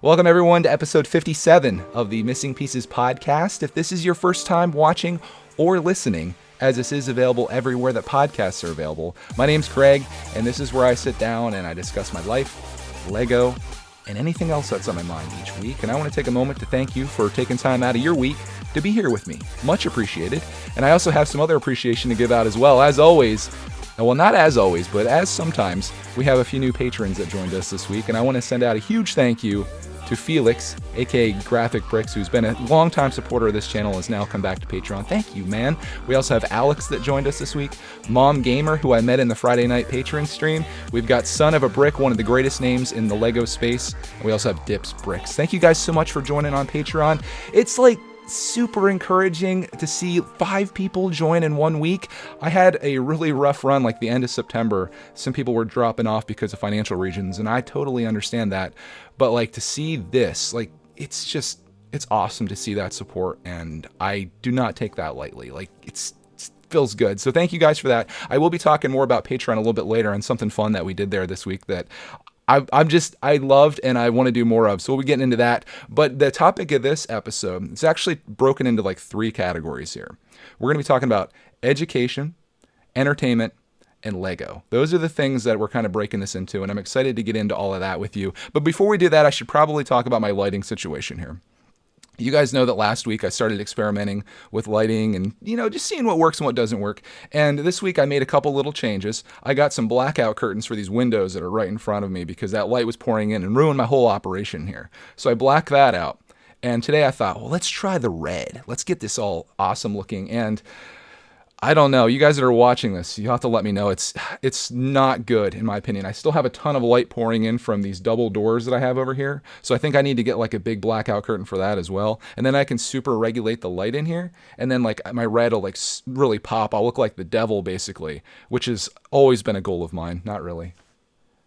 Welcome, everyone, to episode 57 of the Missing Pieces podcast. If this is your first time watching or listening, as this is available everywhere that podcasts are available, my name's Craig, and this is where I sit down and I discuss my life, Lego, and anything else that's on my mind each week. And I want to take a moment to thank you for taking time out of your week to be here with me. Much appreciated. And I also have some other appreciation to give out as well. As always, well, not as always, but as sometimes, we have a few new patrons that joined us this week. And I want to send out a huge thank you to Felix, aka Graphic Bricks, who's been a longtime supporter of this channel and has now come back to Patreon. Thank you, man. We also have Alex that joined us this week, Mom Gamer, who I met in the Friday night patron stream. We've got Son of a Brick, one of the greatest names in the Lego space. And we also have Dips Bricks. Thank you guys so much for joining on Patreon. It's like super encouraging to see 5 people join in 1 week. I had a really rough run, like the end of September. Some people were dropping off because of financial reasons, and I totally understand that. But like to see this, like it's awesome to see that support, and I do not take that lightly. Like it feels good. So thank you guys for that. I will be talking more about Patreon a little bit later on something fun that we did there this week that I loved and I want to do more of. So we'll be getting into that. But the topic of this episode is actually broken into like 3 categories here. We're going to be talking about education, entertainment, and Lego. Those are the things that we're kind of breaking this into, and I'm excited to get into all of that with you. But before we do that, I should probably talk about my lighting situation here. You guys know that last week I started experimenting with lighting and, just seeing what works and what doesn't work. And this week I made a couple little changes. I got some blackout curtains for these windows that are right in front of me because that light was pouring in and ruined my whole operation here. So I blacked that out. And today I thought, well, let's try the red. Let's get this all awesome looking. And I don't know. You guys that are watching this, you have to let me know. It's not good, in my opinion. I still have a ton of light pouring in from these double doors that I have over here. So I think I need to get like a big blackout curtain for that as well. And then I can super regulate the light in here. And then like my red will like really pop. I'll look like the devil basically, which has always been a goal of mine. Not really.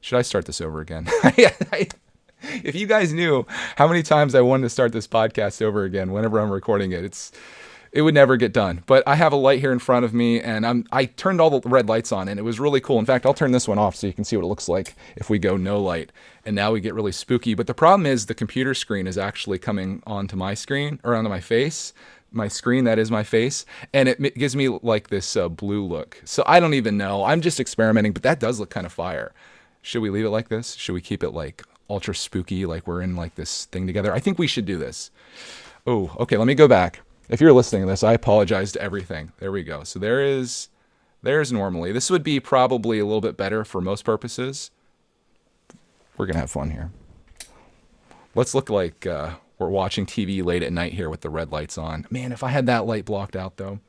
Should I start this over again? If you guys knew how many times I wanted to start this podcast over again whenever I'm recording it, it would never get done. But I have a light here in front of me, and I turned all the red lights on, and it was really cool. In fact, I'll turn this one off so you can see what it looks like if we go no light. And now we get really spooky. But the problem is the computer screen is actually coming onto my screen, or onto my face. My screen, that is my face. And it gives me like this blue look. So I don't even know. I'm just experimenting, but that does look kind of fire. Should we leave it like this? Should we keep it like ultra spooky, like we're in like this thing together? I think we should do this. Oh, okay, let me go back. If you're listening to this, I apologize to everything. There we go. So there's normally. This would be probably a little bit better for most purposes. We're going to have fun here. Let's look like we're watching TV late at night here with the red lights on. Man, if I had that light blocked out, though,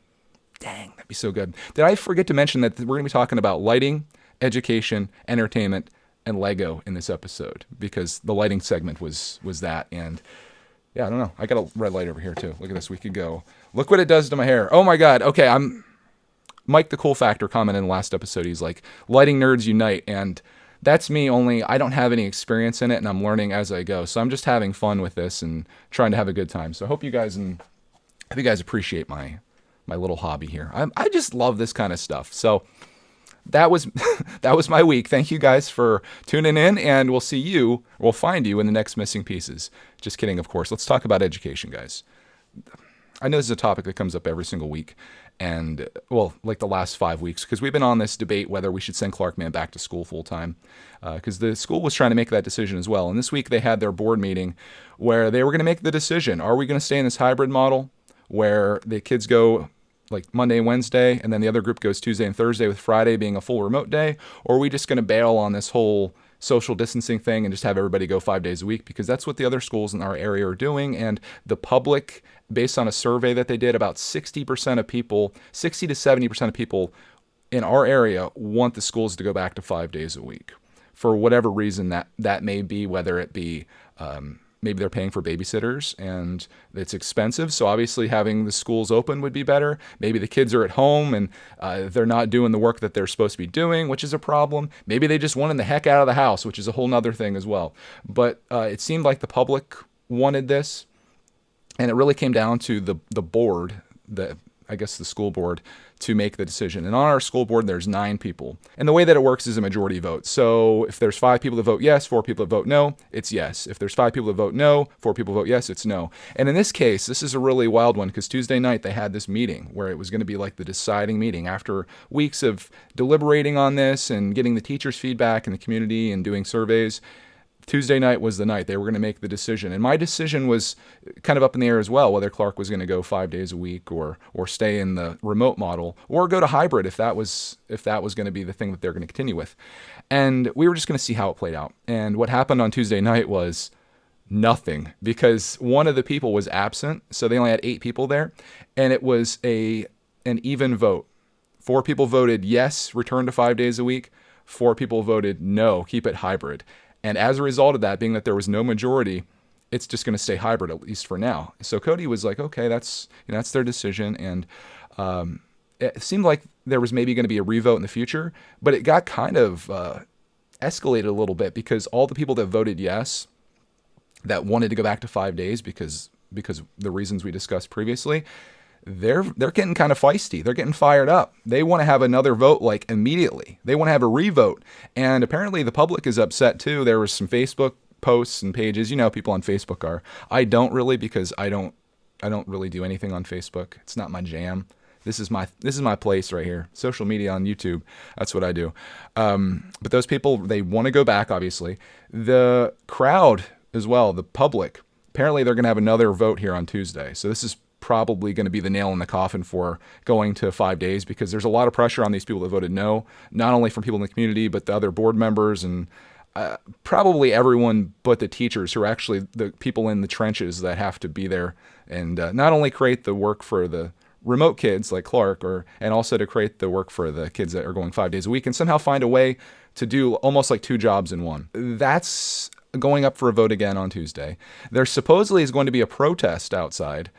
dang, that'd be so good. Did I forget to mention that we're going to be talking about lighting, education, entertainment, and Lego in this episode? Because the lighting segment was that, and yeah, I don't know. I got a red light over here too. Look at this. We could go. Look what it does to my hair. Oh my God. Okay, Mike the Cool Factor commented in the last episode. He's like, lighting nerds unite. And that's me, only I don't have any experience in it and I'm learning as I go. So I'm just having fun with this and trying to have a good time. So I hope you guys appreciate my little hobby here. I just love this kind of stuff. So that was my week. Thank you guys for tuning in, and we'll find you in the next Missing Pieces. Just kidding, of course. Let's talk about education, guys. I know this is a topic that comes up every single week, and well, like the last 5 weeks, because we've been on this debate whether we should send Clarkman back to school full time, because the school was trying to make that decision as well. And this week they had their board meeting where they were going to make the decision: are we going to stay in this hybrid model where the kids go like Monday and Wednesday, and then the other group goes Tuesday and Thursday, with Friday being a full remote day? Or are we just going to bail on this whole social distancing thing and just have everybody go 5 days a week? Because that's what the other schools in our area are doing. And the public, based on a survey that they did, about 60% of people, 60 to 70% of people in our area want the schools to go back to 5 days a week. For whatever reason that may be, whether it be maybe they're paying for babysitters and it's expensive, so obviously having the schools open would be better. Maybe the kids are at home and they're not doing the work that they're supposed to be doing, which is a problem. Maybe they just wanted the heck out of the house, which is a whole nother thing as well. But it seemed like the public wanted this, and it really came down to the board, I guess, the school board to make the decision. And on our school board, there's 9 people. And the way that it works is a majority vote. So if there's 5 people that vote yes, 4 people that vote no, it's yes. If there's 5 people that vote no, 4 people vote yes, it's no. And in this case, this is a really wild one because Tuesday night they had this meeting where it was going to be like the deciding meeting after weeks of deliberating on this and getting the teachers' feedback in the community and doing surveys. Tuesday night was the night they were going to make the decision. And my decision was kind of up in the air as well, whether Clark was going to go 5 days a week or stay in the remote model or go to hybrid if that was going to be the thing that they're going to continue with. And we were just going to see how it played out. And what happened on Tuesday night was nothing because one of the people was absent. So they only had 8 people there. And it was an even vote. 4 people voted yes, return to 5 days a week. 4 people voted no, keep it hybrid. And as a result of that, being that there was no majority, it's just going to stay hybrid, at least for now. So Cody was like, okay, that's their decision. And it seemed like there was maybe going to be a revote in the future, but it got kind of escalated a little bit because all the people that voted yes, that wanted to go back to 5 days because the reasons we discussed previously, they're getting kind of feisty. They're getting fired up. They want to have another vote like immediately. They want to have a revote. And apparently the public is upset too. There was some Facebook posts and pages. You know, people on Facebook are. I don't really because I don't really do anything on Facebook. It's not my jam. This is my place right here. Social media on YouTube. That's what I do. But those people, they want to go back, obviously. The crowd as well, the public, apparently they're going to have another vote here on Tuesday. So this is probably going to be the nail in the coffin for going to 5 days because there's a lot of pressure on these people that voted no, not only from people in the community, but the other board members and probably everyone but the teachers who are actually the people in the trenches that have to be there and not only create the work for the remote kids like Clark and also to create the work for the kids that are going 5 days a week and somehow find a way to do almost like 2 jobs in one. That's going up for a vote again on Tuesday. There supposedly is going to be a protest outside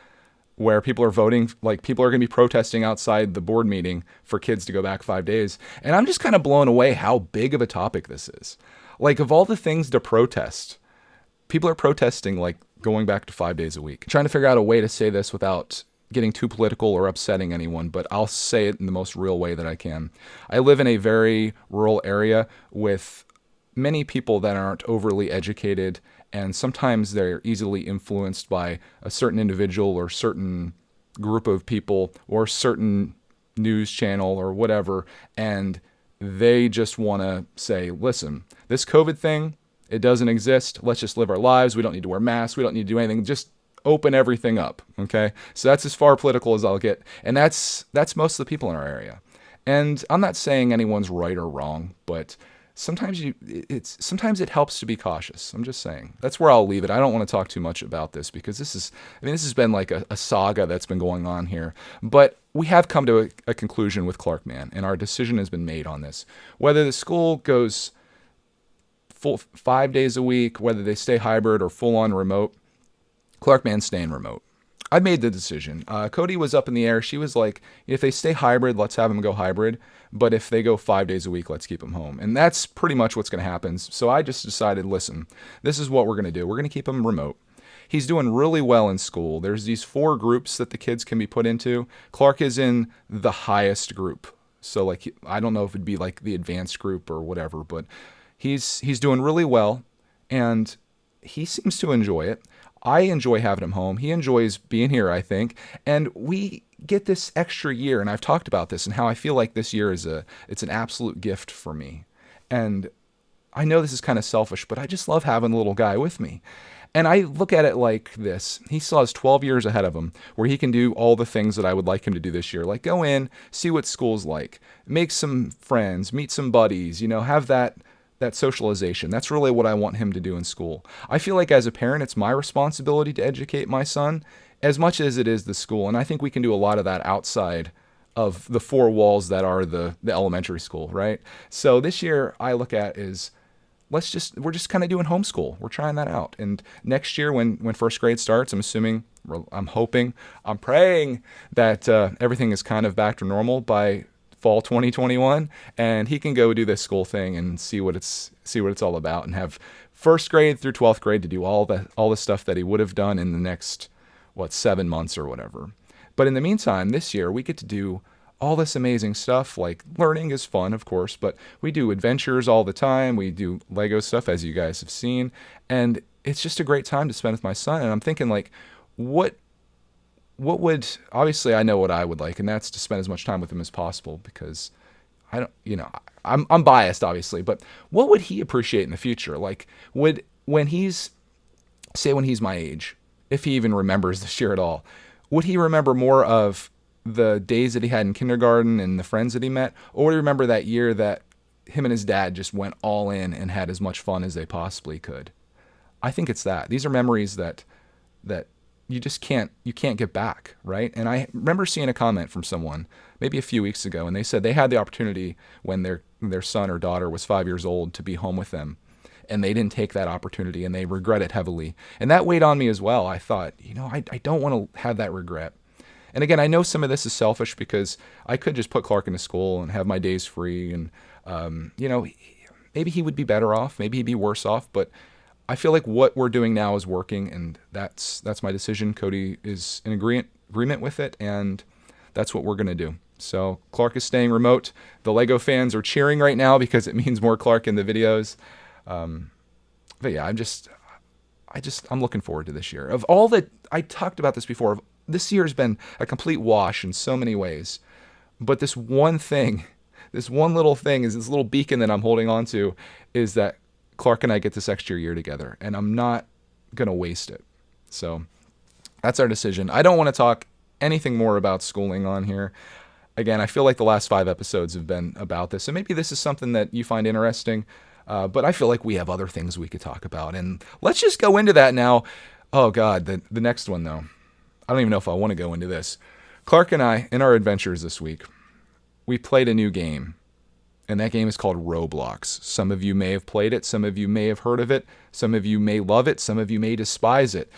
where people are voting, like people are going to be protesting outside the board meeting for kids to go back 5 days. And I'm just kind of blown away how big of a topic this is. Like of all the things to protest, people are protesting like going back to 5 days a week. I'm trying to figure out a way to say this without getting too political or upsetting anyone, but I'll say it in the most real way that I can. I live in a very rural area with many people that aren't overly educated, and sometimes they're easily influenced by a certain individual or certain group of people or certain news channel or whatever, and they just want to say, listen, this COVID thing, it doesn't exist. Let's just live our lives. We don't need to wear masks. We don't need to do anything. Just open everything up, okay? So that's as far political as I'll get, and that's most of the people in our area. And I'm not saying anyone's right or wrong, but sometimes it helps to be cautious. I'm just saying. That's where I'll leave it. I don't want to talk too much about this because this has been like a saga that's been going on here. But we have come to a conclusion with Clark Man, and our decision has been made on this. Whether the school goes full 5 days a week, whether they stay hybrid or full on remote, Clark Man's staying remote. I made the decision. Cody was up in the air. She was like, if they stay hybrid, let's have them go hybrid. But if they go 5 days a week, let's keep them home. And that's pretty much what's going to happen. So I just decided, listen, this is what we're going to do. We're going to keep him remote. He's doing really well in school. There's these 4 groups that the kids can be put into. Clark is in the highest group. So like, I don't know if it'd be like the advanced group or whatever, but he's doing really well. And he seems to enjoy it. I enjoy having him home. He enjoys being here, I think. And we get this extra year, and I've talked about this and how I feel like this year it's an absolute gift for me. And I know this is kind of selfish, but I just love having the little guy with me. And I look at it like this. He still has 12 years ahead of him where he can do all the things that I would like him to do this year. Like go in, see what school's like, make some friends, meet some buddies, have that socialization. That's really what I want him to do in school. I feel like as a parent, it's my responsibility to educate my son as much as it is the school. And I think we can do a lot of that outside of the 4 walls that are the elementary school, right? So this year I look at is we're just kind of doing homeschool. We're trying that out. And next year when first grade starts, I'm hoping, I'm praying that everything is kind of back to normal by fall 2021, and he can go do this school thing and see what it's all about, and have first grade through 12th grade to do all the stuff that he would have done in the next 7 months or whatever. But in the meantime, this year, we get to do all this amazing stuff. Like, learning is fun, of course, but we do adventures all the time. We do Lego stuff, as you guys have seen. And it's just a great time to spend with my son. And I'm thinking, like, what would, obviously I know what I would like, and that's to spend as much time with him as possible, because I don't, I'm biased, obviously, but what would he appreciate in the future? Like, when he's my age, if he even remembers this year at all, would he remember more of the days that he had in kindergarten and the friends that he met, or would he remember that year that him and his dad just went all in and had as much fun as they possibly could? I think it's that. These are memories that you just can't get back, right? And I remember seeing a comment from someone maybe a few weeks ago, and they said they had the opportunity when their son or daughter was 5 years old to be home with them, and they didn't take that opportunity, and they regret it heavily. And that weighed on me as well. I thought, I don't want to have that regret. And again, I know some of this is selfish, because I could just put Clark into school and have my days free, and maybe he would be better off, maybe he'd be worse off, but I feel like what we're doing now is working, and that's my decision. Cody is in agreement with it, and that's what we're going to do. So Clark is staying remote. The Lego fans are cheering right now because it means more Clark in the videos. But yeah, I'm looking forward to this year. Of all that, I talked about this before, this year has been a complete wash in so many ways. But this one little thing is this little beacon that I'm holding on to, is that Clark and I get this extra year together, and I'm not going to waste it. So that's our decision. I don't want to talk anything more about schooling on here. Again, I feel like the last 5 episodes have been about this, and maybe this is something that you find interesting, but I feel like we have other things we could talk about, and let's just go into that now. Oh God, the next one though. I don't even know if I want to go into this. Clark and I, in our adventures this week, we played a new game. And that game is called Roblox. Some of you may have played it. Some of you may have heard of it. Some of you may love it. Some of you may despise it.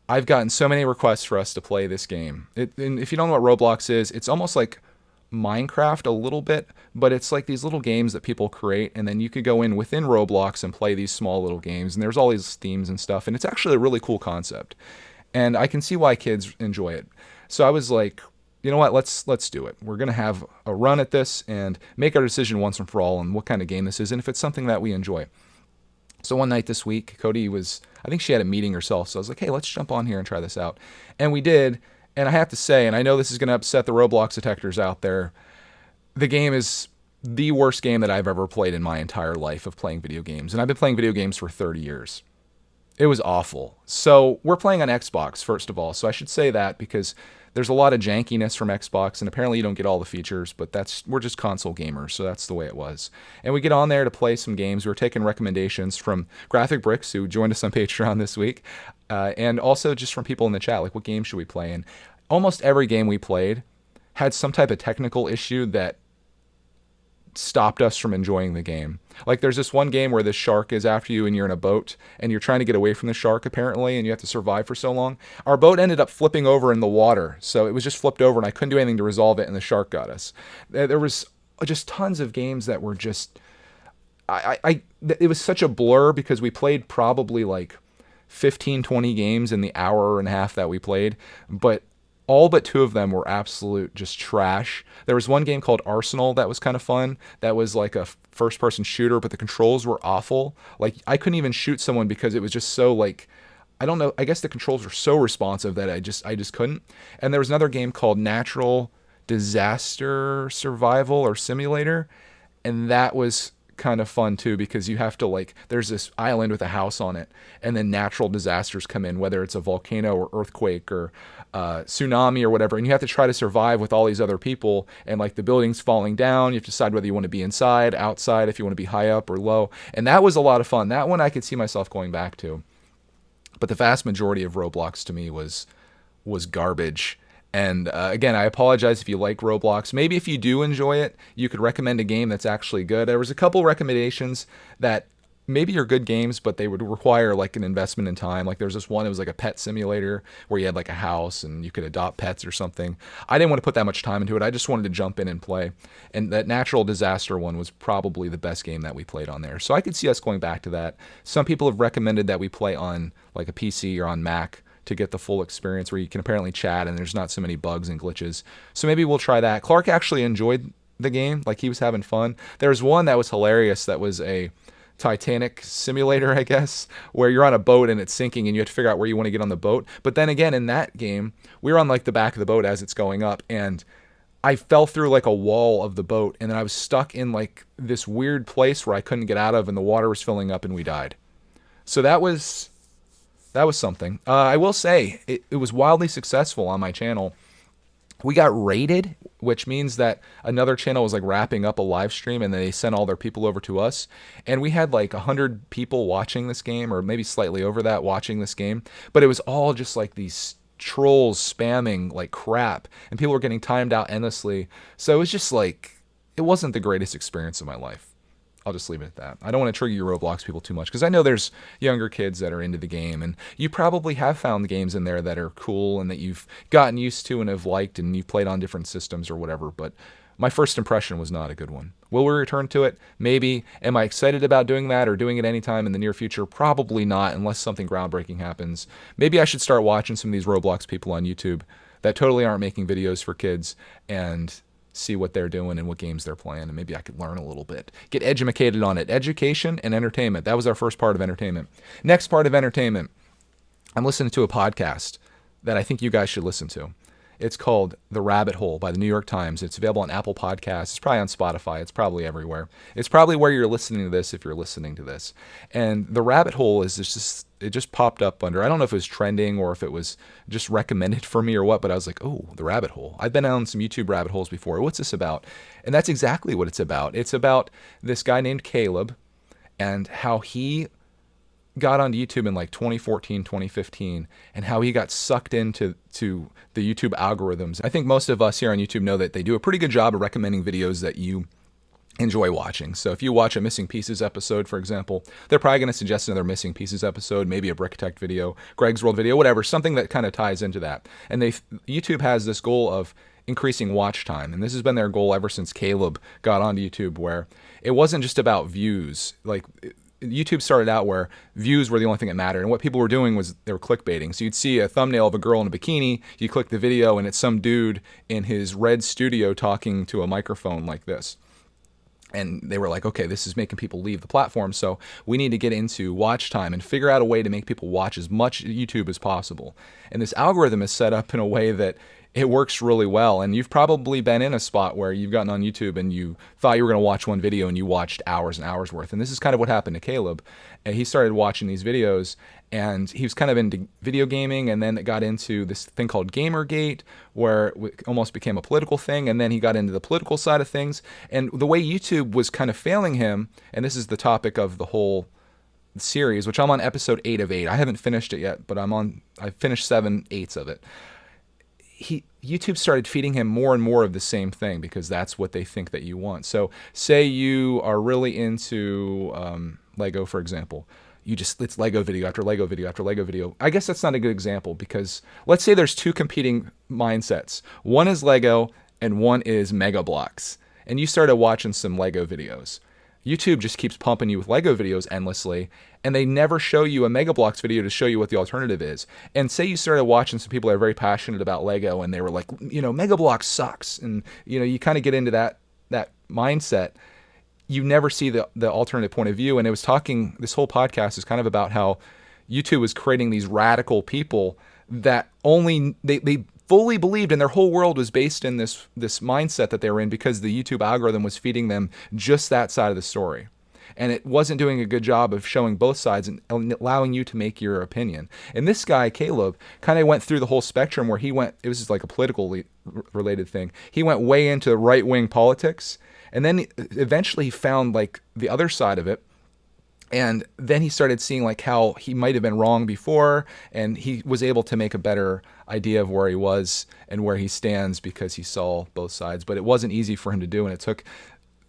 I've gotten so many requests for us to play this game. And if you don't know what Roblox is, it's almost like Minecraft a little bit, but it's like these little games that people create, and then you could go in within Roblox and play these small little games, and there's all these themes and stuff, and it's actually a really cool concept. And I can see why kids enjoy it. So I was like, you know what, let's do it. We're going to have a run at this and make our decision once and for all on what kind of game this is, and if it's something that we enjoy. So one night this week, Cody I think she had a meeting herself, so I was like, hey, let's jump on here and try this out. And we did, and I have to say, and I know this is going to upset the Roblox detectors out there, the game is the worst game that I've ever played in my entire life of playing video games, and I've been playing video games for 30 years. It was awful. So we're playing on Xbox, first of all, so I should say that, because there's a lot of jankiness from Xbox, and apparently you don't get all the features, but we're just console gamers, so that's the way it was. And we get on there to play some games. We were taking recommendations from Graphic Bricks, who joined us on Patreon this week, and also just from people in the chat, like, what game should we play? And almost every game we played had some type of technical issue that stopped us from enjoying the game. Like, there's this one game where this shark is after you and you're in a boat and you're trying to get away from the shark, apparently, and you have to survive for so long. Our boat ended up flipping over in the water, so it was just flipped over and I couldn't do anything to resolve it, and the shark got us. There was just tons of games that were just it was such a blur, because we played probably like 15-20 games in the hour and a half that we played, but all but 2 of them were absolute just trash. There was one game called Arsenal that was kind of fun. That was like a first-person shooter, but the controls were awful. Like, I couldn't even shoot someone because it was just so, like, I don't know. I guess the controls were so responsive that I just couldn't. And there was another game called Natural Disaster Survival or Simulator, and that was kind of fun too, because you have to, like, there's this island with a house on it, and then natural disasters come in, whether it's a volcano or earthquake or tsunami or whatever, and you have to try to survive with all these other people, and like the building's falling down, you have to decide whether you want to be inside, outside, if you want to be high up or low. And that was a lot of fun. That one I could see myself going back to. But the vast majority of Roblox to me was garbage. And again, I apologize if you like Roblox. Maybe if you do enjoy it, you could recommend a game that's actually good. There was a couple recommendations that maybe are good games, but they would require like an investment in time. Like there's this one, it was like a pet simulator where you had like a house and you could adopt pets or something. I didn't want to put that much time into it. I just wanted to jump in and play. And that natural disaster one was probably the best game that we played on there. So I could see us going back to that. Some people have recommended that we play on like a PC or on Mac to get the full experience where you can apparently chat and there's not so many bugs and glitches. So maybe we'll try that. Clark actually enjoyed the game. Like, he was having fun. There was one that was hilarious that was a Titanic simulator, I guess, where you're on a boat and it's sinking and you have to figure out where you want to get on the boat. But then again, in that game, we were on like the back of the boat as it's going up, and I fell through like a wall of the boat, and then I was stuck in like this weird place where I couldn't get out of, and the water was filling up and we died. So that was something. I will say it was wildly successful on my channel. We got raided, which means that another channel was like wrapping up a live stream and they sent all their people over to us. And we had like 100 people watching this game, or maybe slightly over that, watching this game. But it was all just like these trolls spamming like crap, and people were getting timed out endlessly. So it was just like, it wasn't the greatest experience of my life. I'll just leave it at that. I don't want to trigger your Roblox people too much, because I know there's younger kids that are into the game, and you probably have found games in there that are cool and that you've gotten used to and have liked, and you've played on different systems or whatever, but my first impression was not a good one. Will we return to it? Maybe. Am I excited about doing that or doing it anytime in the near future? Probably not, unless something groundbreaking happens. Maybe I should start watching some of these Roblox people on YouTube that totally aren't making videos for kids and see what they're doing and what games they're playing, and maybe I could learn a little bit. Get educated on it. Education and entertainment. That was our first part of entertainment. Next part of entertainment, I'm listening to a podcast that I think you guys should listen to. It's called The Rabbit Hole by the New York Times. It's available on Apple Podcasts. It's probably on Spotify. It's probably everywhere. It's probably where you're listening to this if you're listening to this. And The Rabbit Hole is just, it just popped up under, I don't know if it was trending or if it was just recommended for me or what, but I was like, oh, The Rabbit Hole. I've been on some YouTube rabbit holes before. What's this about? And that's exactly what it's about. It's about this guy named Caleb and how he got onto YouTube in like 2014, 2015, and how he got sucked into the YouTube algorithms. I think most of us here on YouTube know that they do a pretty good job of recommending videos that you enjoy watching. So if you watch a Missing Pieces episode, for example, they're probably going to suggest another Missing Pieces episode, maybe a brickitect video, Greg's World video, whatever, something that kind of ties into that. And YouTube has this goal of increasing watch time, and this has been their goal ever since Caleb got onto YouTube, where it wasn't just about views. Like, YouTube started out where views were the only thing that mattered, and what people were doing was they were clickbaiting. So you'd see a thumbnail of a girl in a bikini, you click the video, and it's some dude in his red studio talking to a microphone like this. And they were like, okay, this is making people leave the platform, so we need to get into watch time and figure out a way to make people watch as much YouTube as possible. And this algorithm is set up in a way that it works really well. And you've probably been in a spot where you've gotten on YouTube and you thought you were going to watch one video and you watched hours and hours worth. And this is kind of what happened to Caleb. And he started watching these videos, and he was kind of into video gaming, and then it got into this thing called Gamergate, where it almost became a political thing, and then he got into the political side of things. And the way YouTube was kind of failing him, and this is the topic of the whole series, which I'm on episode 8 of 8. I haven't finished it yet, but I finished 7/8 of it. YouTube started feeding him more and more of the same thing, because that's what they think that you want. So say you are really into Lego, for example. It's Lego video after Lego video after Lego video. I guess that's not a good example, because let's say there's two competing mindsets. One is Lego and one is Mega Bloks. And you started watching some Lego videos. YouTube just keeps pumping you with Lego videos endlessly, and they never show you a Mega Bloks video to show you what the alternative is. And say you started watching some people that are very passionate about Lego, and they were like, Mega Bloks sucks. And, you kind of get into that mindset. You never see the alternative point of view. And this whole podcast is kind of about how YouTube was creating these radical people that they fully believed, and their whole world was based in this mindset that they were in, because the YouTube algorithm was feeding them just that side of the story. And it wasn't doing a good job of showing both sides and allowing you to make your opinion. And this guy, Caleb, kind of went through the whole spectrum, where it was just like a politically related thing. He went way into right-wing politics, and then eventually he found like the other side of it. And then he started seeing like how he might have been wrong before, and he was able to make a better idea of where he was and where he stands, because he saw both sides. But it wasn't easy for him to do, and it took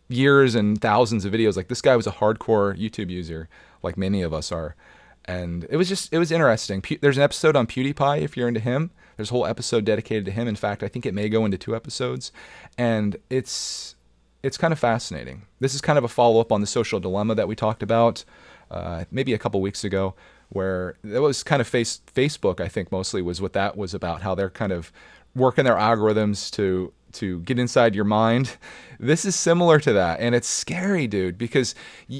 years and thousands of videos. Like, this guy was a hardcore YouTube user, like many of us are. And it was interesting. There's an episode on PewDiePie if you're into him. There's a whole episode dedicated to him. In fact, I think it may go into 2 episodes. And it's kind of fascinating. This is kind of a follow-up on the social dilemma that we talked about maybe a couple weeks ago, where it was kind of Facebook, I think mostly was what that was about, how they're kind of working their algorithms to get inside your mind. This is similar to that. And it's scary, dude, because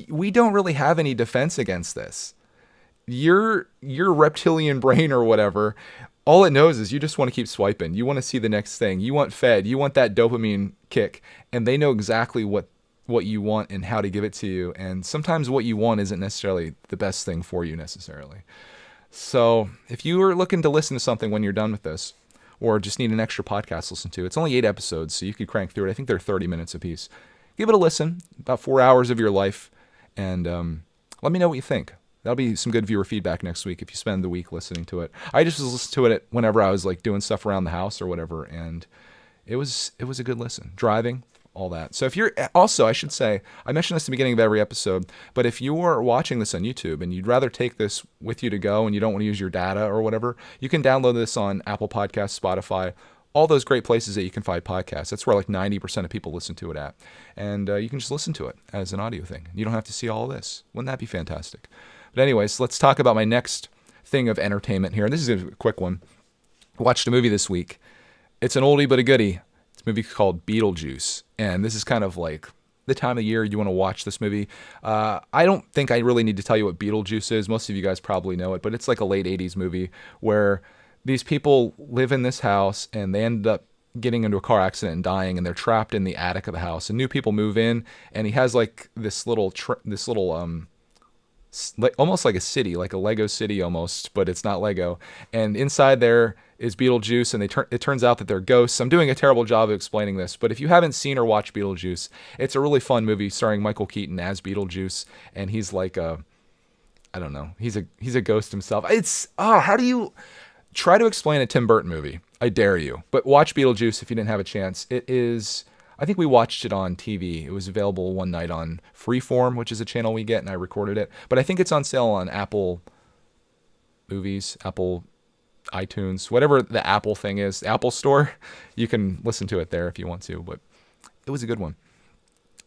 we don't really have any defense against this. Your reptilian brain or whatever, all it knows is you just want to keep swiping. You want to see the next thing. You want fed. You want that dopamine kick. And they know exactly what you want and how to give it to you. And sometimes what you want isn't necessarily the best thing for you necessarily. So if you are looking to listen to something when you're done with this, or just need an extra podcast to listen to, it's only 8 episodes, so you could crank through it. I think they're 30 minutes apiece. Give it a listen, about 4 hours of your life, and let me know what you think. That'll be some good viewer feedback next week if you spend the week listening to it. I just was listening to it whenever I was like doing stuff around the house or whatever, and it was a good listen. Driving, all that. So if you're also, I should say, I mentioned this at the beginning of every episode, but if you're watching this on YouTube and you'd rather take this with you to go and you don't want to use your data or whatever, you can download this on Apple Podcasts, Spotify, all those great places that you can find podcasts. That's where like 90% of people listen to it at. And you can just listen to it as an audio thing. You don't have to see all this. Wouldn't that be fantastic? But anyways, let's talk about my next thing of entertainment here. And this is a quick one. I watched a movie this week. It's an oldie but a goodie. It's a movie called Beetlejuice. And this is kind of like the time of year you want to watch this movie. I don't think I really need to tell you what Beetlejuice is. Most of you guys probably know it, but it's like a late 80s movie where these people live in this house and they end up getting into a car accident and dying, and they're trapped in the attic of the house. And new people move in, and he has like this little almost like a city, like a Lego city almost, but it's not Lego. And inside there is Beetlejuice, and it turns out that they're ghosts. I'm doing a terrible job of explaining this, but if you haven't seen or watched Beetlejuice, it's a really fun movie starring Michael Keaton as Beetlejuice, and he's like I don't know, he's a ghost himself. How do you try to explain a Tim Burton movie? I dare you. But watch Beetlejuice if you didn't have a chance. It is, I think we watched it on TV. It was available one night on Freeform, which is a channel we get, and I recorded it. But I think it's on sale on Apple Movies, Apple iTunes, whatever the Apple thing is, the Apple Store. You can listen to it there if you want to, but it was a good one.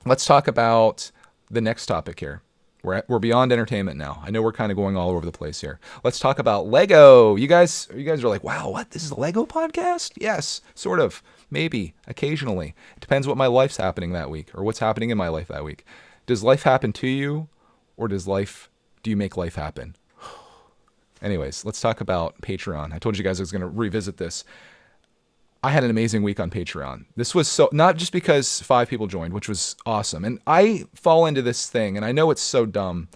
Let's talk about the next topic here. We're beyond entertainment now. I know we're kind of going all over the place here. Let's talk about Lego. You guys are like, wow, what? This is a Lego podcast? Yes, sort of. Maybe. Occasionally. It depends what my life's happening that week or what's happening in my life that week. Does life happen to you, or do you make life happen? Anyways, let's talk about Patreon. I told you guys I was going to revisit this. I had an amazing week on Patreon. This was not just because 5 people joined, which was awesome. And I fall into this thing, and I know it's so dumb,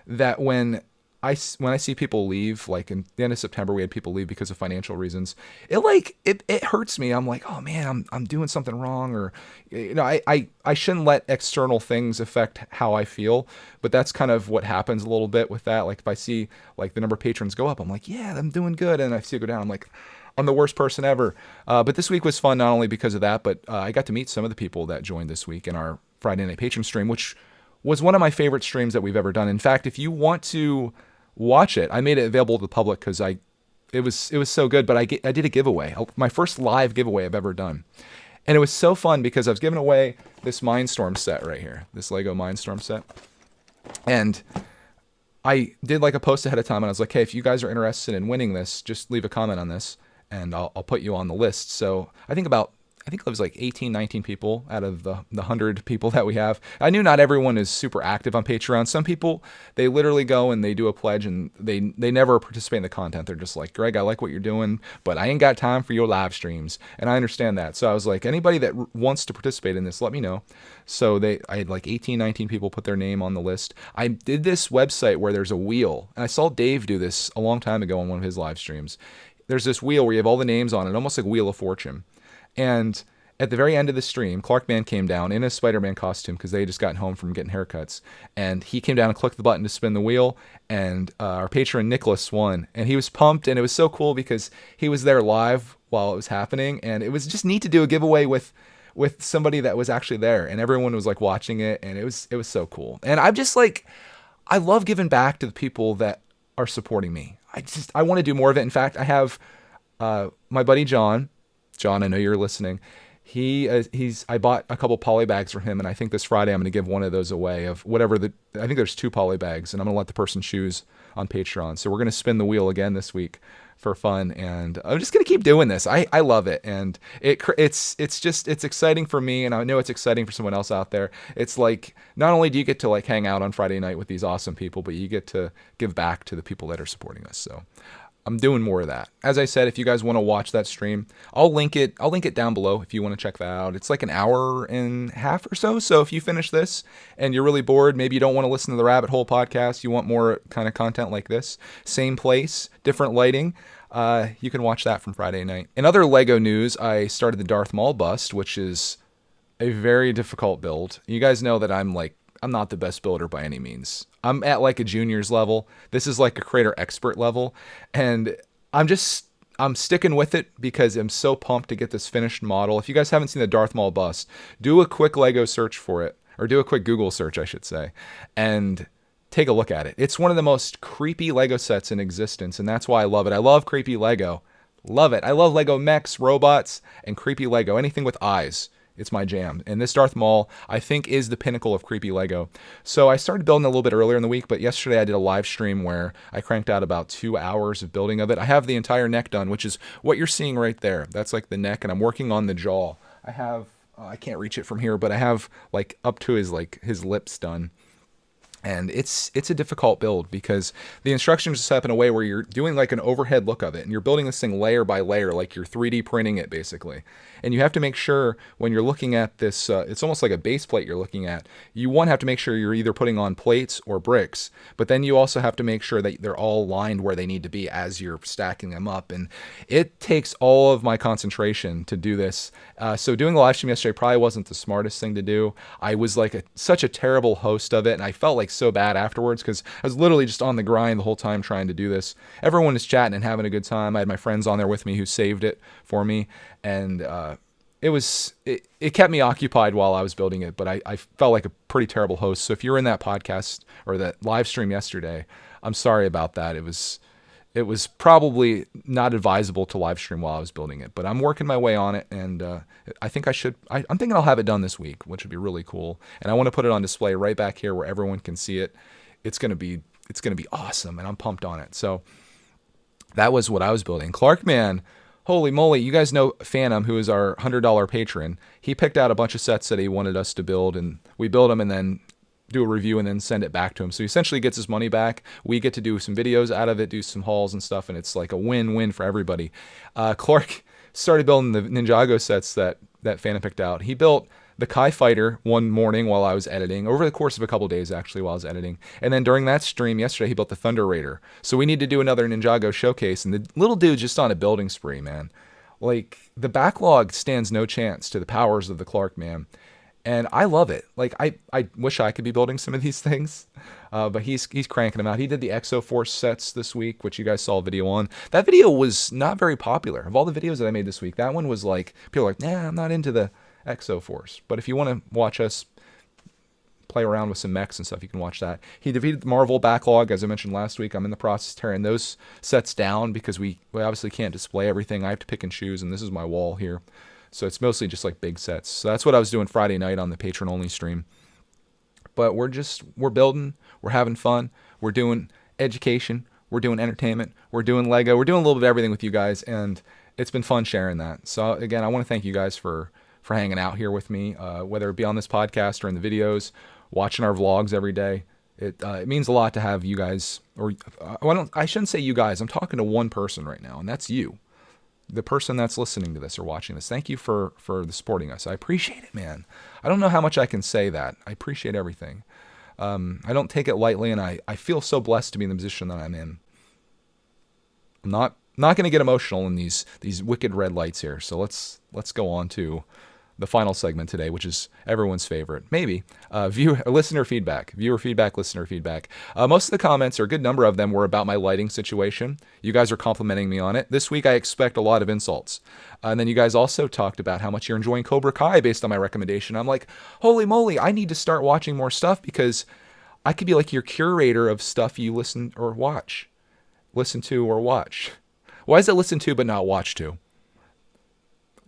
that when I see people leave, like in the end of September, we had people leave because of financial reasons. It hurts me. I'm like, oh man, I'm doing something wrong, or I shouldn't let external things affect how I feel. But that's kind of what happens a little bit with that. Like if I see like the number of patrons go up, I'm like, yeah, I'm doing good, and I see it go down, I'm like, I'm the worst person ever. But this week was fun not only because of that, but I got to meet some of the people that joined this week in our Friday Night Patron stream, which was one of my favorite streams that we've ever done. In fact, if you want to watch it, I made it available to the public because it was so good. But I did a giveaway, my first live giveaway I've ever done, and it was so fun because I was giving away this Mindstorm set right here, this Lego Mindstorm set, and I did like a post ahead of time, and I was like, hey, if you guys are interested in winning this, just leave a comment on this, and I'll put you on the list. So I think it was like 18, 19 people out of the 100 people that we have. I knew not everyone is super active on Patreon. Some people, they literally go and they do a pledge and they never participate in the content. They're just like, Greg, I like what you're doing, but I ain't got time for your live streams. And I understand that. So I was like, anybody that wants to participate in this, let me know. So I had like 18, 19 people put their name on the list. I did this website where there's a wheel, and I saw Dave do this a long time ago on one of his live streams. There's this wheel where you have all the names on it, almost like Wheel of Fortune. And at the very end of the stream, Clark Man came down in a Spider-Man costume because they had just gotten home from getting haircuts. And he came down and clicked the button to spin the wheel. And our patron Nicholas won. And he was pumped. And it was so cool because he was there live while it was happening. And it was just neat to do a giveaway with somebody that was actually there. And everyone was like watching it. And it was so cool. And I'm just like, I love giving back to the people that are supporting me. I want to do more of it. In fact, I have my buddy John. John, I know you're listening. I bought a couple poly bags for him, and I think this Friday I'm going to give one of those away of whatever I think there's 2 poly bags, and I'm going to let the person choose on Patreon. So we're going to spin the wheel again this week for fun, and I'm just going to keep doing this. I love it, and it's exciting for me, and I know it's exciting for someone else out there. It's like, not only do you get to like hang out on Friday night with these awesome people, but you get to give back to the people that are supporting us. So I'm doing more of that. As I said, if you guys want to watch that stream, I'll link it down below if you want to check that out. It's like an hour and a half or so. So if you finish this and you're really bored, maybe you don't want to listen to the Rabbit Hole podcast, you want more kind of content like this, same place, different lighting, you can watch that from Friday night. In other Lego news, I started the Darth Maul bust, which is a very difficult build. You guys know that I'm not the best builder by any means. I'm at like a junior's level. This is like a creator expert level. And I'm sticking with it because I'm so pumped to get this finished model. If you guys haven't seen the Darth Maul bust, do a quick Lego search for it, or do a quick Google search, I should say, and take a look at it. It's one of the most creepy Lego sets in existence, and that's why I love it. I love creepy Lego. Love it. I love Lego mechs, robots, and creepy Lego. Anything with eyes. It's my jam. And this Darth Maul, I think, is the pinnacle of creepy Lego. So I started building a little bit earlier in the week, but yesterday I did a live stream where I cranked out about 2 hours of building of it. I have the entire neck done, which is what you're seeing right there. That's like the neck, and I'm working on the jaw. I have, I can't reach it from here, but I have like up to his lips done. And it's a difficult build because the instructions are set up in a way where you're doing like an overhead look of it, and you're building this thing layer by layer, like you're 3D printing it basically. And you have to make sure when you're looking at this, it's almost like a base plate you're looking at. You have to make sure you're either putting on plates or bricks, but then you also have to make sure that they're all lined where they need to be as you're stacking them up. And it takes all of my concentration to do this. So doing the live stream yesterday probably wasn't the smartest thing to do. I was like such a terrible host of it, and I felt like so bad afterwards because I was literally just on the grind the whole time trying to do this. Everyone is chatting and having a good time. I had my friends on there with me who saved it for me, and it kept me occupied while I was building it, but I felt like a pretty terrible host. So if you're in that podcast or that live stream yesterday, I'm sorry about that. It was probably not advisable to live stream while I was building it, but I'm working my way on it, and I think I'm thinking I'll have it done this week, which would be really cool. And I want to put it on display right back here where everyone can see it. It's gonna be awesome, and I'm pumped on it. So that was what I was building. Clarkman, holy moly! You guys know Phantom, who is our $100 patron. He picked out a bunch of sets that he wanted us to build, and we build them and then do a review and then send it back to him. So he essentially gets his money back. We get to do some videos out of it, do some hauls and stuff, and it's like a win-win for everybody. Clark started building the Ninjago sets that Phantom picked out. He built the Kai Fighter one morning while I was editing, over the course of a couple days actually while I was editing. And then during that stream yesterday, he built the Thunder Raider. So we need to do another Ninjago showcase, and the little dude's just on a building spree, man. Like, the backlog stands no chance to the powers of the Clark, man. And I love it. Like, I wish I could be building some of these things, but he's cranking them out. He did the Exo Force sets this week, which you guys saw a video on. That video was not very popular. Of all the videos that I made this week, that one was like, people are like, nah, I'm not into the Exo Force. But if you want to watch us play around with some mechs and stuff, you can watch that. He defeated the Marvel backlog, as I mentioned last week. I'm in the process of tearing those sets down because we obviously can't display everything. I have to pick and choose, and this is my wall here. So it's mostly just like big sets. So that's what I was doing Friday night on the patron-only stream. But we're building, we're having fun, we're doing education, we're doing entertainment, we're doing Lego, we're doing a little bit of everything with you guys, and it's been fun sharing that. So again, I want to thank you guys for hanging out here with me, whether it be on this podcast or in the videos, watching our vlogs every day. It means a lot to have you guys, or I shouldn't say you guys, I'm talking to one person right now, and that's you. The person that's listening to this or watching this. Thank you for supporting us. I appreciate it, man. I don't know how much I can say that. I appreciate everything. I don't take it lightly, and I feel so blessed to be in the position that I'm in. I'm not going to get emotional in these wicked red lights here. So let's go on to the final segment today, which is everyone's favorite, maybe, listener feedback. Viewer feedback, listener feedback. Most of the comments, or a good number of them, were about my lighting situation. You guys are complimenting me on it. This week, I expect a lot of insults. And then you guys also talked about how much you're enjoying Cobra Kai based on my recommendation. I'm like, holy moly, I need to start watching more stuff because I could be like your curator of stuff you listen to or watch. Why is it listen to but not watch to?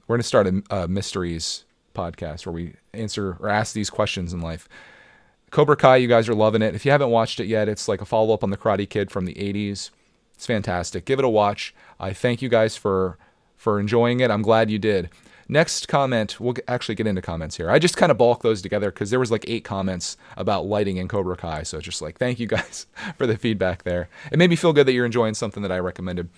We're going to start a mysteries podcast where we answer or ask these questions in life. Cobra Kai, you guys are loving it. If you haven't watched it yet, it's like a follow-up on The Karate Kid from the 80s. It's fantastic. Give it a watch. I thank you guys for enjoying it. I'm glad you did. Next comment, we'll actually get into comments here. I just kind of bulk those together because there was like 8 comments about lighting in Cobra Kai. So just like, thank you guys for the feedback there. It made me feel good that you're enjoying something that I recommended.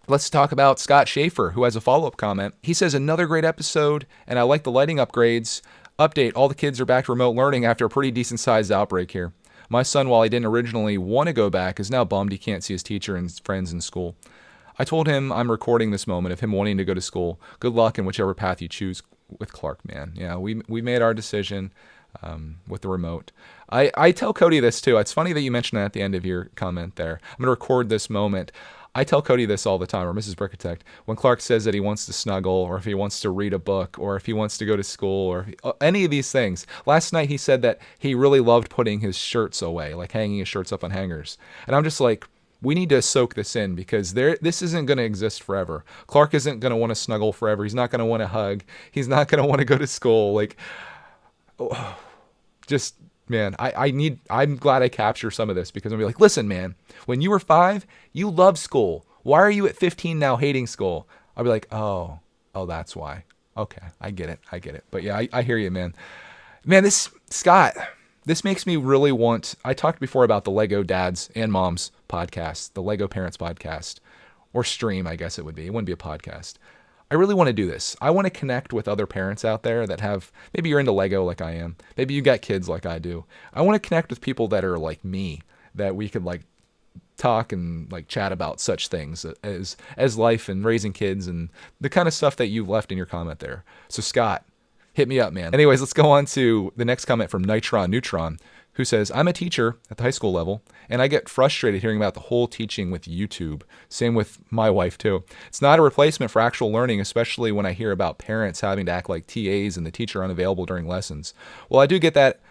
Let's talk about Scott Schaefer, who has a follow-up comment. He says, another great episode, and I like the lighting upgrades. Update, all the kids are back to remote learning after a pretty decent-sized outbreak here. My son, while he didn't originally want to go back, is now bummed he can't see his teacher and his friends in school. I told him I'm recording this moment of him wanting to go to school. Good luck in whichever path you choose with Clark, man. Yeah, we made our decision with the remote. I tell Cody this too. It's funny that you mentioned that at the end of your comment there. I'm going to record this moment. I tell Cody this all the time, or Mrs. Brickitect, when Clark says that he wants to snuggle, or if he wants to read a book, or if he wants to go to school, or any of these things. Last night he said that he really loved putting his shirts away, like hanging his shirts up on hangers. And I'm just like, we need to soak this in because this isn't going to exist forever. Clark isn't going to want to snuggle forever. He's not going to want to hug. He's not going to want to go to school. Like, just, man, I'm glad I capture some of this because I'm like, listen, man, when you were 5, you loved school. Why are you at 15 now hating school? I'll be like, oh, that's why. Okay, I get it. But yeah, I hear you, man. Man, Scott, this makes me really want, I talked before about the Lego Dads and Moms podcast, the Lego Parents podcast, or stream, I guess it would be. It wouldn't be a podcast. I really want to do this. I want to connect with other parents out there that have, maybe you're into Lego like I am. Maybe you got kids like I do. I want to connect with people that are like me, that we could like talk and like chat about such things as life and raising kids and the kind of stuff that you left in your comment there. So Scott, hit me up, man. Anyways, let's go on to the next comment from Nitron Neutron, who says, I'm a teacher at the high school level, and I get frustrated hearing about the whole teaching with YouTube. Same with my wife, too. It's not a replacement for actual learning, especially when I hear about parents having to act like TAs and the teacher unavailable during lessons. Well, I do get that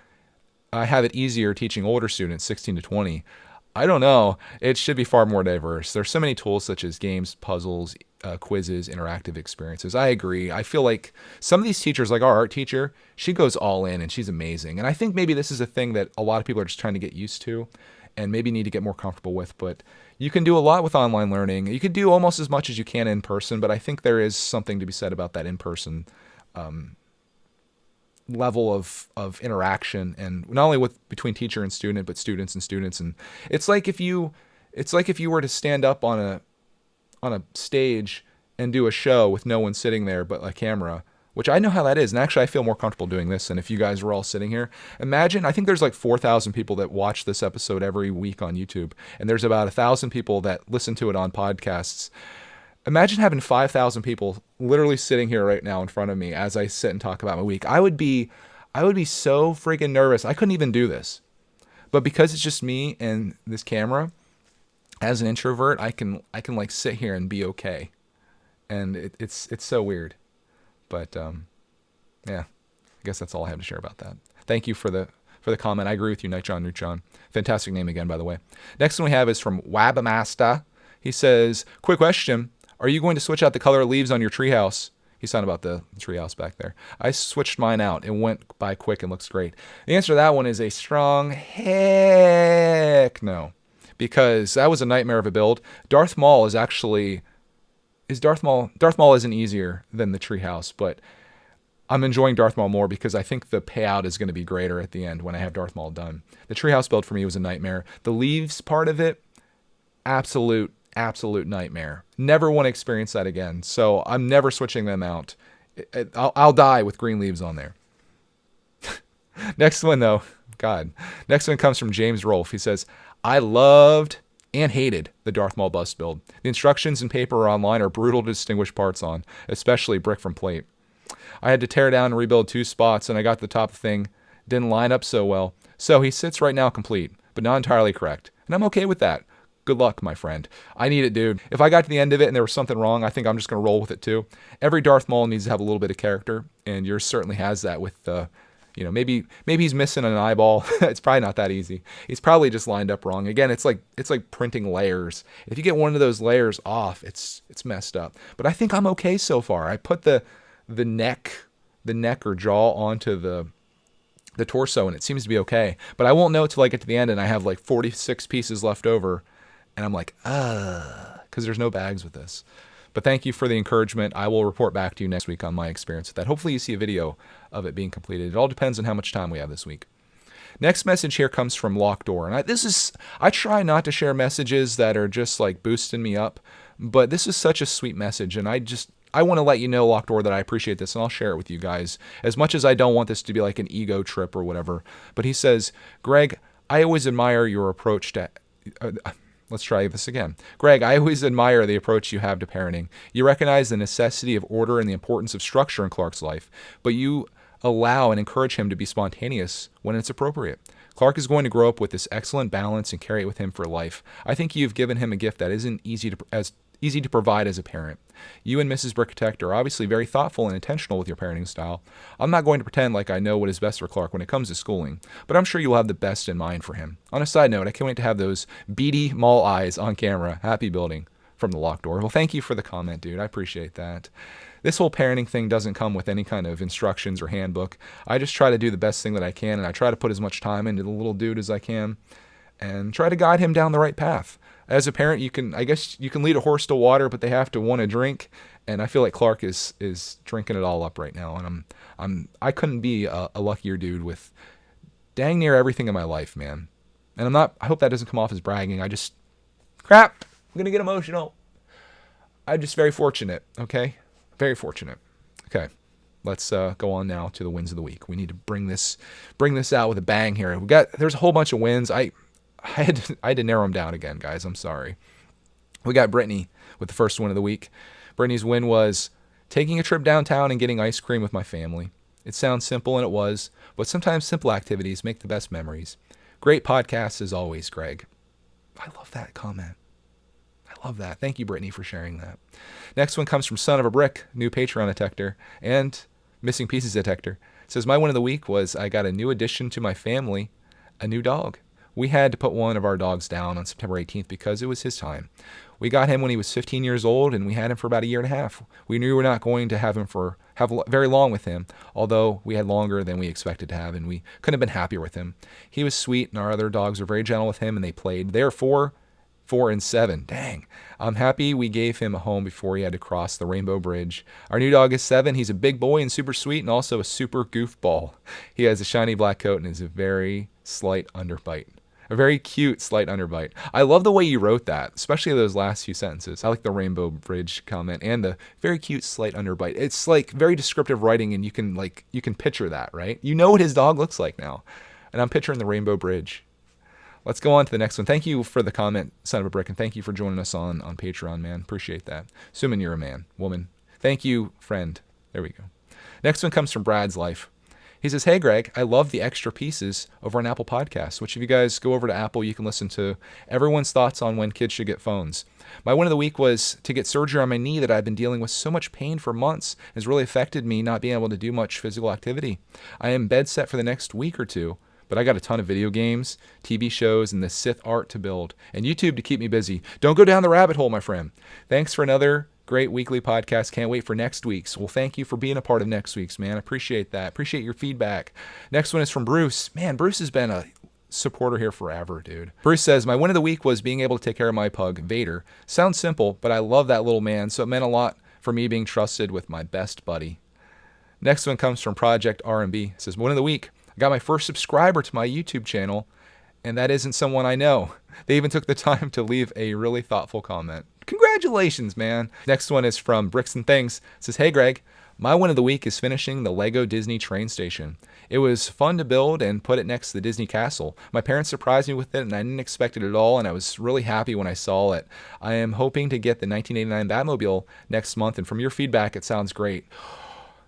I have it easier teaching older students, 16 to 20. I don't know. It should be far more diverse. There's so many tools such as games, puzzles, quizzes, interactive experiences. I agree. I feel like some of these teachers, like our art teacher, she goes all in and she's amazing. And I think maybe this is a thing that a lot of people are just trying to get used to and maybe need to get more comfortable with. But you can do a lot with online learning. You can do almost as much as you can in person, but I think there is something to be said about that in-person level of interaction, and not only between teacher and student, but students and students. And it's like if you were to stand up on a stage and do a show with no one sitting there but a camera, which I know how that is. And actually I feel more comfortable doing this than if you guys were all sitting here. Imagine, I think there's like 4,000 people that watch this episode every week on YouTube, and there's about 1,000 people that listen to it on podcasts. Imagine having 5,000 people literally sitting here right now in front of me as I sit and talk about my week. I would be so freaking nervous. I couldn't even do this. But because it's just me and this camera, as an introvert, I can like sit here and be okay. And it's so weird. But yeah, I guess that's all I have to share about that. Thank you for the comment. I agree with you, Nitron Neutron. Fantastic name again, by the way. Next one we have is from Wabamasta. He says, quick question. Are you going to switch out the color of leaves on your treehouse? He's talking about the treehouse back there. I switched mine out. It went by quick and looks great. The answer to that one is a strong heck no. Because that was a nightmare of a build. Darth Maul isn't easier than the treehouse, but I'm enjoying Darth Maul more because I think the payout is going to be greater at the end when I have Darth Maul done. The treehouse build for me was a nightmare. The leaves part of it, absolute nightmare. Never want to experience that again. So I'm never switching them out. I'll die with green leaves on there. Next one though, God. Next one comes from James Rolfe. He says, I loved and hated the Darth Maul bust build. The instructions and paper online are brutal to distinguish parts on, especially brick from plate. I had to tear down and rebuild 2 spots, and I got to the top of the thing. Didn't line up so well. So he sits right now complete, but not entirely correct. And I'm okay with that. Good luck, my friend. I need it, dude. If I got to the end of it and there was something wrong, I think I'm just going to roll with it too. Every Darth Maul needs to have a little bit of character, and yours certainly has that with Maybe he's missing an eyeball. It's probably not that easy. He's probably just lined up wrong. Again, it's like printing layers. If you get one of those layers off, it's messed up. But I think I'm okay so far. I put the neck or jaw onto the torso, and it seems to be okay. But I won't know till I get to the end and I have like 46 pieces left over, and I'm like, because there's no bags with this. But thank you for the encouragement. I will report back to you next week on my experience with that. Hopefully you see a video of it being completed. It all depends on how much time we have this week. Next message here comes from Locked Door. And I try not to share messages that are just like boosting me up, but this is such a sweet message. And I want to let you know, Locked Door, that I appreciate this, and I'll share it with you guys. As much as I don't want this to be like an ego trip or whatever. But he says, Greg, I always admire your approach to... Let's try this again. Greg, I always admire the approach you have to parenting. You recognize the necessity of order and the importance of structure in Clark's life, but you allow and encourage him to be spontaneous when it's appropriate. Clark is going to grow up with this excellent balance and carry it with him for life. I think you've given him a gift that isn't easy to provide as a parent. You and Mrs. Brickitect are obviously very thoughtful and intentional with your parenting style. I'm not going to pretend like I know what is best for Clark when it comes to schooling, but I'm sure you'll have the best in mind for him. On a side note, I can't wait to have those beady mall eyes on camera. Happy building, from the Locked Door. Well, thank you for the comment, dude. I appreciate that. This whole parenting thing doesn't come with any kind of instructions or handbook. I just try to do the best thing that I can, and I try to put as much time into the little dude as I can and try to guide him down the right path. As a parent, you can lead a horse to water, but they have to want to drink. And I feel like Clark is drinking it all up right now. And I couldn't be a luckier dude with dang near everything in my life, man. And I hope that doesn't come off as bragging. I'm going to get emotional. I'm just very fortunate. Okay. Very fortunate. Okay. Let's go on now to the wins of the week. We need to bring this out with a bang here. There's a whole bunch of wins. I had to narrow them down again, guys. I'm sorry. We got Brittany with the first win of the week. Brittany's win was taking a trip downtown and getting ice cream with my family. It sounds simple, and it was, but sometimes simple activities make the best memories. Great podcast as always, Greg. I love that comment. I love that. Thank you, Brittany, for sharing that. Next one comes from Son of a Brick, new Patreon detector, and Missing Pieces detector. It says, my win of the week was I got a new addition to my family, a new dog. We had to put one of our dogs down on September 18th because it was his time. We got him when he was 15 years old, and we had him for about a year and a half. We knew we were not going to have very long with him, although we had longer than we expected to have, and we couldn't have been happier with him. He was sweet, and our other dogs were very gentle with him, and they played. They are 4, and 7. Dang. I'm happy we gave him a home before he had to cross the Rainbow Bridge. Our new dog is 7. He's a big boy and super sweet, and also a super goofball. He has a shiny black coat and is a very slight underbite. A very cute, slight underbite. I love the way you wrote that, especially those last few sentences. I like the Rainbow Bridge comment and the very cute, slight underbite. It's like very descriptive writing, and you can picture that, right? You know what his dog looks like now. And I'm picturing the Rainbow Bridge. Let's go on to the next one. Thank you for the comment, Son of a Brick, and thank you for joining us on Patreon, man. Appreciate that. Assuming you're a man, woman. Thank you, friend. There we go. Next one comes from Brad's Life. He says, hey, Greg, I love the extra pieces over on Apple Podcasts, which if you guys go over to Apple, you can listen to everyone's thoughts on when kids should get phones. My win of the week was to get surgery on my knee that I've been dealing with so much pain for months. It has really affected me not being able to do much physical activity. I am bed set for the next week or two, but I got a ton of video games, TV shows, and the Sith art to build, and YouTube to keep me busy. Don't go down the rabbit hole, my friend. Thanks for another great weekly podcast. Can't wait for next week's. Well, thank you for being a part of next week's, man. I appreciate that. Appreciate your feedback. Next one is from Bruce. Man, Bruce has been a supporter here forever, dude. Bruce says, my win of the week was being able to take care of my pug, Vader. Sounds simple, but I love that little man, so it meant a lot for me being trusted with my best buddy. Next one comes from Project R&B. It says, win of the week. I got my first subscriber to my YouTube channel, and that isn't someone I know. They even took the time to leave a really thoughtful comment. Congratulations, man. Next one is from Bricks and Things. It says, hey, Greg, my win of the week is finishing the Lego Disney train station. It was fun to build and put it next to the Disney castle. My parents surprised me with it, and I didn't expect it at all, and I was really happy when I saw it. I am hoping to get the 1989 Batmobile next month, and from your feedback, it sounds great.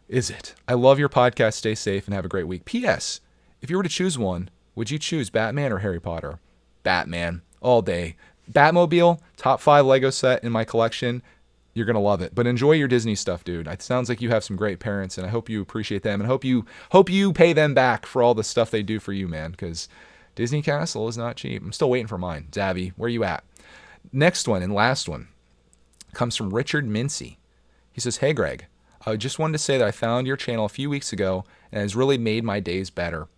Is it? I love your podcast. Stay safe and have a great week. P.S. If you were to choose one, would you choose Batman or Harry Potter? Batman. All day. Batmobile, top 5 Lego set in my collection. You're going to love it. But enjoy your Disney stuff, dude. It sounds like you have some great parents, and I hope you appreciate them, and hope you pay them back for all the stuff they do for you, man, because Disney Castle is not cheap. I'm still waiting for mine. Davy, where you at? Next one and last one comes from Richard Mincy. He says, "Hey, Greg, I just wanted to say that I found your channel a few weeks ago, and it has really made my days better.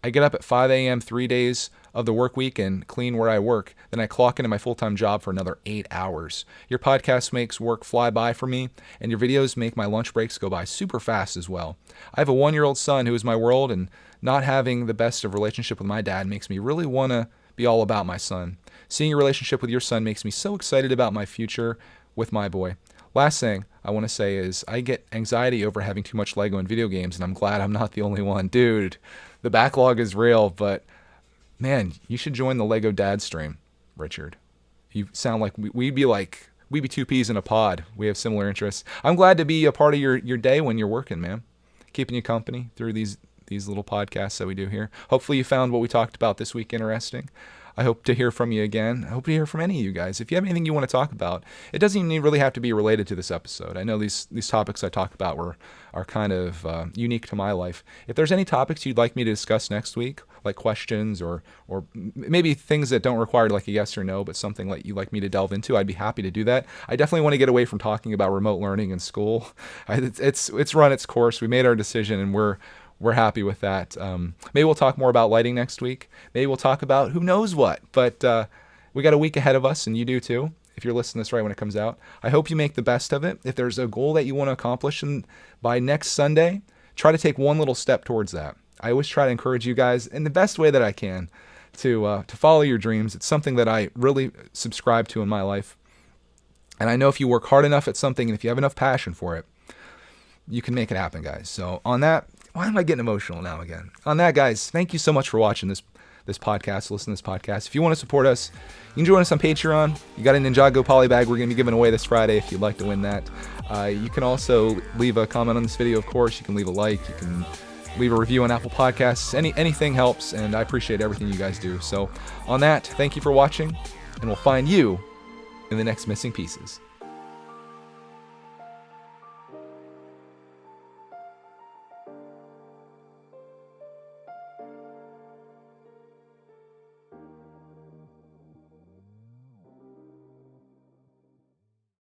I get up at 5 a.m. 3 days of the work week and clean where I work. Then I clock into my full-time job for another 8 hours. Your podcast makes work fly by for me, and your videos make my lunch breaks go by super fast as well. I have a 1-year-old son who is my world, and not having the best of relationship with my dad makes me really want to be all about my son. Seeing your relationship with your son makes me so excited about my future with my boy. Last thing I want to say is I get anxiety over having too much Lego in video games, and I'm glad I'm not the only one. Dude, the backlog is real, but man, you should join the Lego Dad stream, Richard. You sound like we'd be two peas in a pod. We have similar interests. I'm glad to be a part of your day when you're working, man. Keeping you company through these little podcasts that we do here. Hopefully you found what we talked about this week interesting. I hope to hear from you again. I hope to hear from any of you guys. If you have anything you want to talk about, it doesn't even really have to be related to this episode. I know these topics I talk about are kind of unique to my life. If there's any topics you'd like me to discuss next week, like questions or maybe things that don't require like a yes or no, but something like you'd like me to delve into, I'd be happy to do that. I definitely want to get away from talking about remote learning in school. It's run its course. We made our decision, and we're happy with that. Maybe we'll talk more about lighting next week. Maybe we'll talk about who knows what. But we got a week ahead of us, and you do too, if you're listening to this right when it comes out. I hope you make the best of it. If there's a goal that you want to accomplish by next Sunday, try to take one little step towards that. I always try to encourage you guys in the best way that I can to follow your dreams. It's something that I really subscribe to in my life. And I know if you work hard enough at something and if you have enough passion for it, you can make it happen, guys. So on that, why am I getting emotional now again? On that, guys, thank you so much for watching this podcast, listen to this podcast. If you want to support us, you can join us on Patreon. You got a Ninjago poly bag we're going to be giving away this Friday if you'd like to win that. You can also leave a comment on this video, of course. You can leave a like. You can leave a review on Apple Podcasts. Anything helps, and I appreciate everything you guys do. So on that, thank you for watching, and we'll find you in the next Missing Pieces.